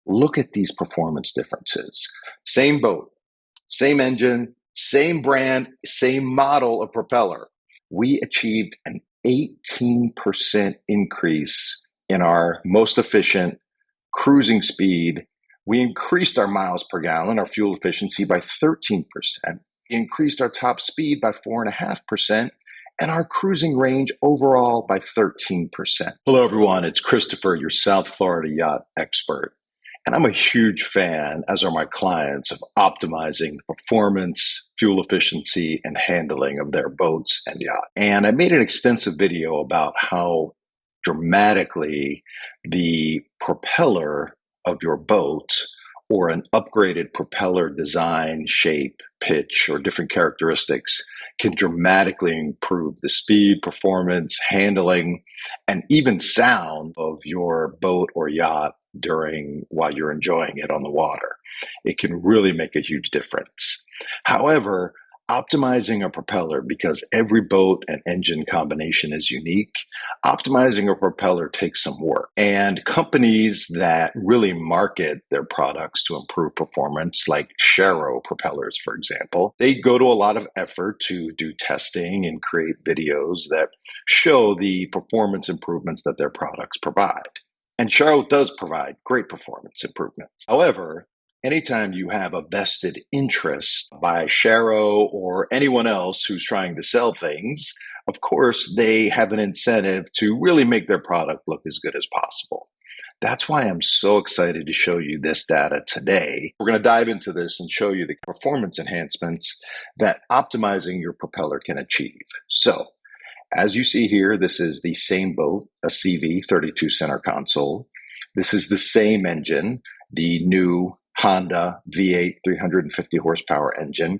look at these performance differences. Same boat, same engine, same brand, same model of propeller. We achieved an 18% increase in our most efficient cruising speed. We increased our miles per gallon, our fuel efficiency, by 13%. We increased our top speed by 4.5%, and our cruising range overall by 13%. Hello, everyone. It's Christopher, your South Florida yacht expert. And I'm a huge fan, as are my clients, of optimizing the performance, fuel efficiency, and handling of their boats and yachts. And I made an extensive video about how dramatically the propeller of your boat, or an upgraded propeller design, shape, pitch, or different characteristics, can dramatically improve the speed, performance, handling, and even sound of your boat or yacht while you're enjoying it on the water. It can really make a huge difference. However, optimizing a propeller, because every boat and engine combination is unique, optimizing a propeller takes some work. And companies that really market their products to improve performance, like Sharrow propellers, for example, they go to a lot of effort to do testing and create videos that show the performance improvements that their products provide. And Sharrow does provide great performance improvements. However, anytime you have a vested interest by Sharrow or anyone else who's trying to sell things, of course, they have an incentive to really make their product look as good as possible. That's why I'm so excited to show you this data today. We're going to dive into this and show you the performance enhancements that optimizing your propeller can achieve. So, as you see here, this is the same boat, a CV 32 center console. This is the same engine, the new Honda V8 350 horsepower engine,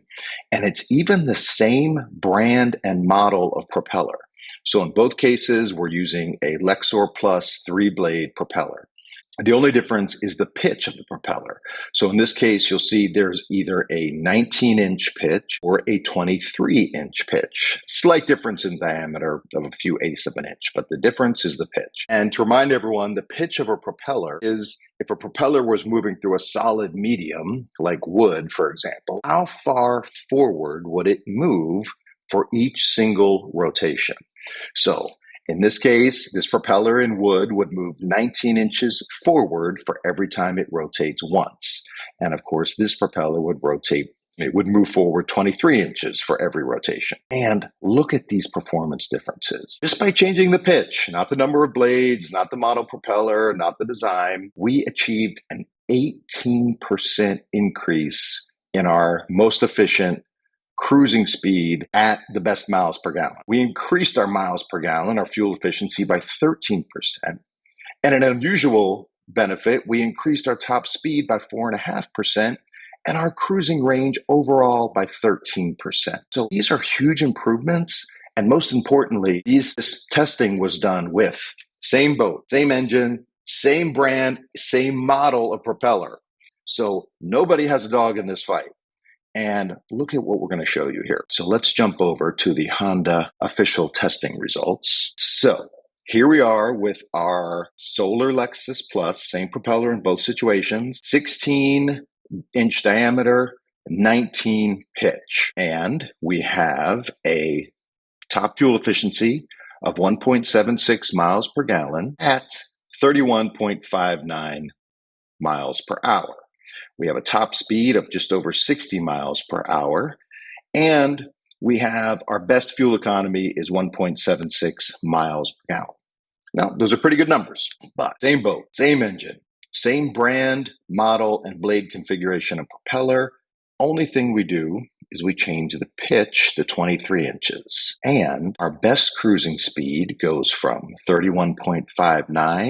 and it's even the same brand and model of propeller. So in both cases, we're using a Lexor Plus 3-blade propeller. The only difference is the pitch of the propeller. So in this case, you'll see there's either a 19-inch pitch or a 23-inch pitch. Slight difference in diameter of a few eighths of an inch, but the difference is the pitch. And to remind everyone, the pitch of a propeller is, if a propeller was moving through a solid medium, like wood, for example, how far forward would it move for each single rotation? So in this case, this propeller in wood would move 19 inches forward for every time it rotates once. And of course, this propeller would move forward 23 inches for every rotation. And look at these performance differences. Just by changing the pitch, not the number of blades, not the model propeller, not the design, we achieved an 18% increase in our most efficient cruising speed at the best miles per gallon. We increased our miles per gallon, our fuel efficiency, by 13%. And an unusual benefit, we increased our top speed by 4.5% and our cruising range overall by 13%. So these are huge improvements. And most importantly, this testing was done with same boat, same engine, same brand, same model of propeller. So nobody has a dog in this fight. And look at what we're going to show you here. So let's jump over to the Honda official testing results. So here we are with our Solar Lexus Plus, same propeller in both situations, 16-inch diameter, 19 pitch. And we have a top fuel efficiency of 1.76 miles per gallon at 31.59 miles per hour. We have a top speed of just over 60 miles per hour, and we have our best fuel economy is 1.76 miles per gallon. Now, those are pretty good numbers, but same boat, same engine, same brand, model, and blade configuration and propeller. Only thing we do is we change the pitch to 23 inches. And our best cruising speed goes from 31.59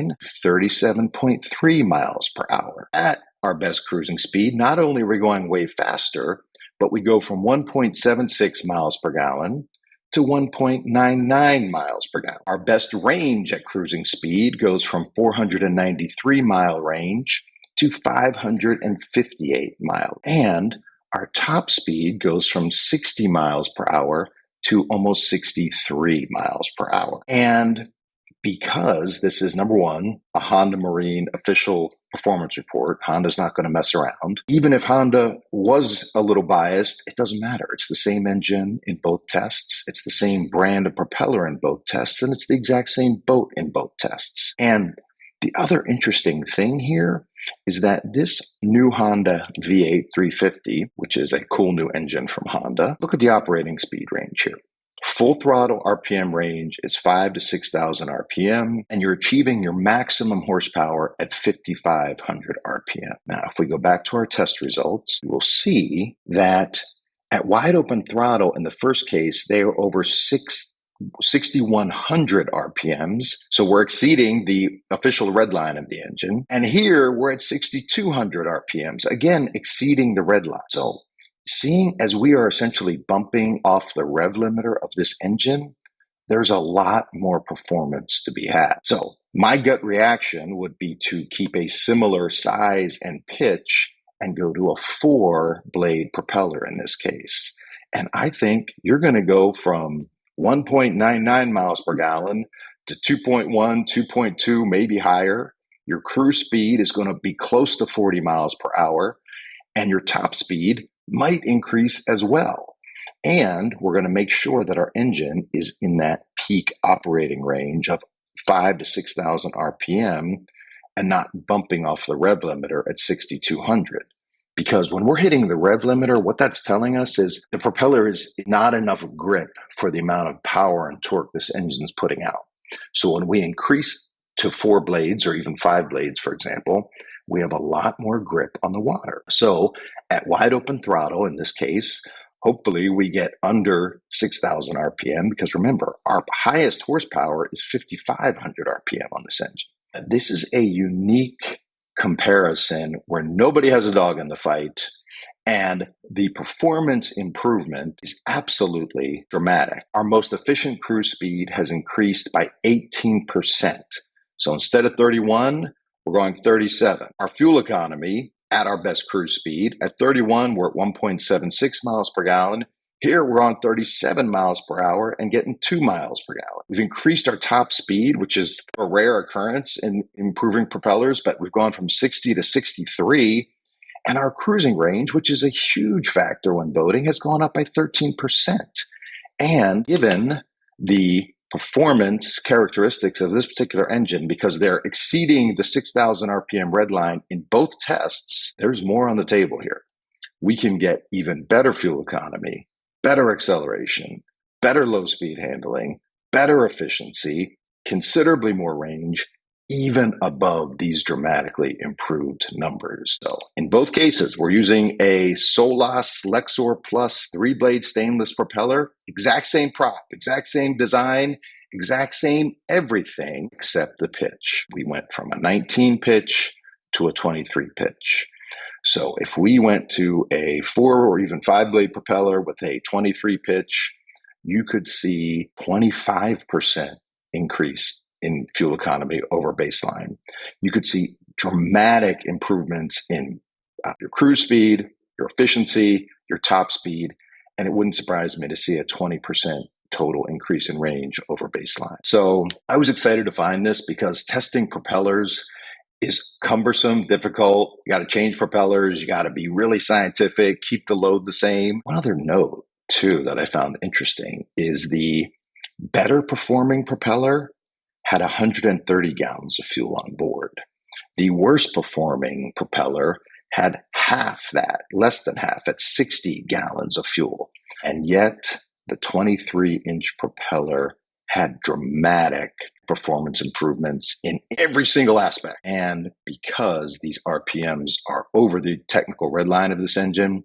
to 37.3 miles per hour. At our best cruising speed, not only are we going way faster, but we go from 1.76 miles per gallon to 1.99 miles per gallon. Our best range at cruising speed goes from 493 mile range to 558 miles. And our top speed goes from 60 miles per hour to almost 63 miles per hour. And because this is, number one, a Honda Marine official performance report. Honda's not going to mess around. Even if Honda was a little biased, it doesn't matter. It's the same engine in both tests. It's the same brand of propeller in both tests, and it's the exact same boat in both tests. And the other interesting thing here is that this new Honda V8 350, which is a cool new engine from Honda, look at the operating speed range here. Full throttle RPM range is 5,000 to 6,000 RPM, and you're achieving your maximum horsepower at 5,500 RPM. Now, if we go back to our test results, you will see that at wide open throttle in the first case, they are over 6,100 RPMs. So we're exceeding the official red line of the engine. And here we're at 6,200 RPMs, again, exceeding the red line. So seeing as we are essentially bumping off the rev limiter of this engine, there's a lot more performance to be had. So my gut reaction would be to keep a similar size and pitch and go to a 4-blade propeller in this case. And I think you're going to go from 1.99 miles per gallon to 2.1, 2.2, maybe higher. Your cruise speed is going to be close to 40 miles per hour, and your top speed might increase as well. And we're going to make sure that our engine is in that peak operating range of 5,000 to 6,000 RPM and not bumping off the rev limiter at 6,200. Because when we're hitting the rev limiter, what that's telling us is the propeller is not enough grip for the amount of power and torque this engine is putting out. So when we increase to 4 blades or even 5 blades, for example, we have a lot more grip on the water. So at wide open throttle, in this case, hopefully we get under 6,000 RPM, because remember, our highest horsepower is 5,500 RPM on this engine. This is a unique comparison where nobody has a dog in the fight, and the performance improvement is absolutely dramatic. Our most efficient cruise speed has increased by 18%. So instead of 31, we're going 37. Our fuel economy at our best cruise speed, at 31, we're at 1.76 miles per gallon. Here, we're on 37 miles per hour and getting 2 miles per gallon. We've increased our top speed, which is a rare occurrence in improving propellers, but we've gone from 60 to 63. And our cruising range, which is a huge factor when boating, has gone up by 13%. And given the performance characteristics of this particular engine, because they're exceeding the 6,000 RPM red line in both tests, there's more on the table here. We can get even better fuel economy, better acceleration, better low speed handling, better efficiency, considerably more range, even above these dramatically improved numbers. So in both cases, we're using a Solas Lexor Plus 3-blade stainless propeller, exact same prop, exact same design, exact same everything except the pitch. We went from a 19 pitch to a 23 pitch. So if we went to a 4 or even 5-blade propeller with a 23 pitch, you could see 25% increase in fuel economy over baseline. You could see dramatic improvements in your cruise speed, your efficiency, your top speed, and it wouldn't surprise me to see a 20% total increase in range over baseline. So I was excited to find this because testing propellers is cumbersome, difficult. You got to change propellers. You got to be really scientific, keep the load the same. One other note, too, that I found interesting is the better performing propeller had 130 gallons of fuel on board. The worst performing propeller had half that, less than half, at 60 gallons of fuel. And yet the 23-inch propeller had dramatic performance improvements in every single aspect. And because these RPMs are over the technical red line of this engine,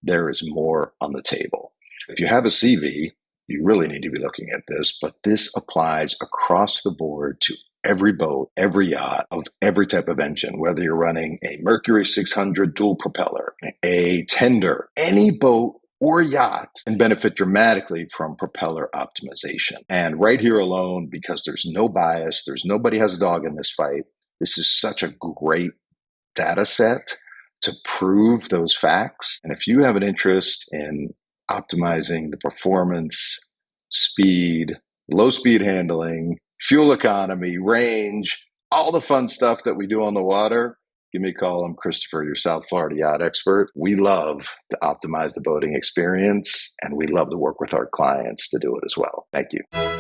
there is more on the table. If you have a CV, you really need to be looking at this, but this applies across the board to every boat, every yacht of every type of engine, whether you're running a Mercury 600 dual propeller, a tender, any boat or yacht can benefit dramatically from propeller optimization. And right here alone, because there's no bias, there's nobody has a dog in this fight, this is such a great data set to prove those facts. And if you have an interest in optimizing the performance, speed, low speed handling, fuel economy, range, all the fun stuff that we do on the water, give me a call. I'm Christopher, your South Florida yacht expert. We love to optimize the boating experience, and we love to work with our clients to do it as well. Thank you.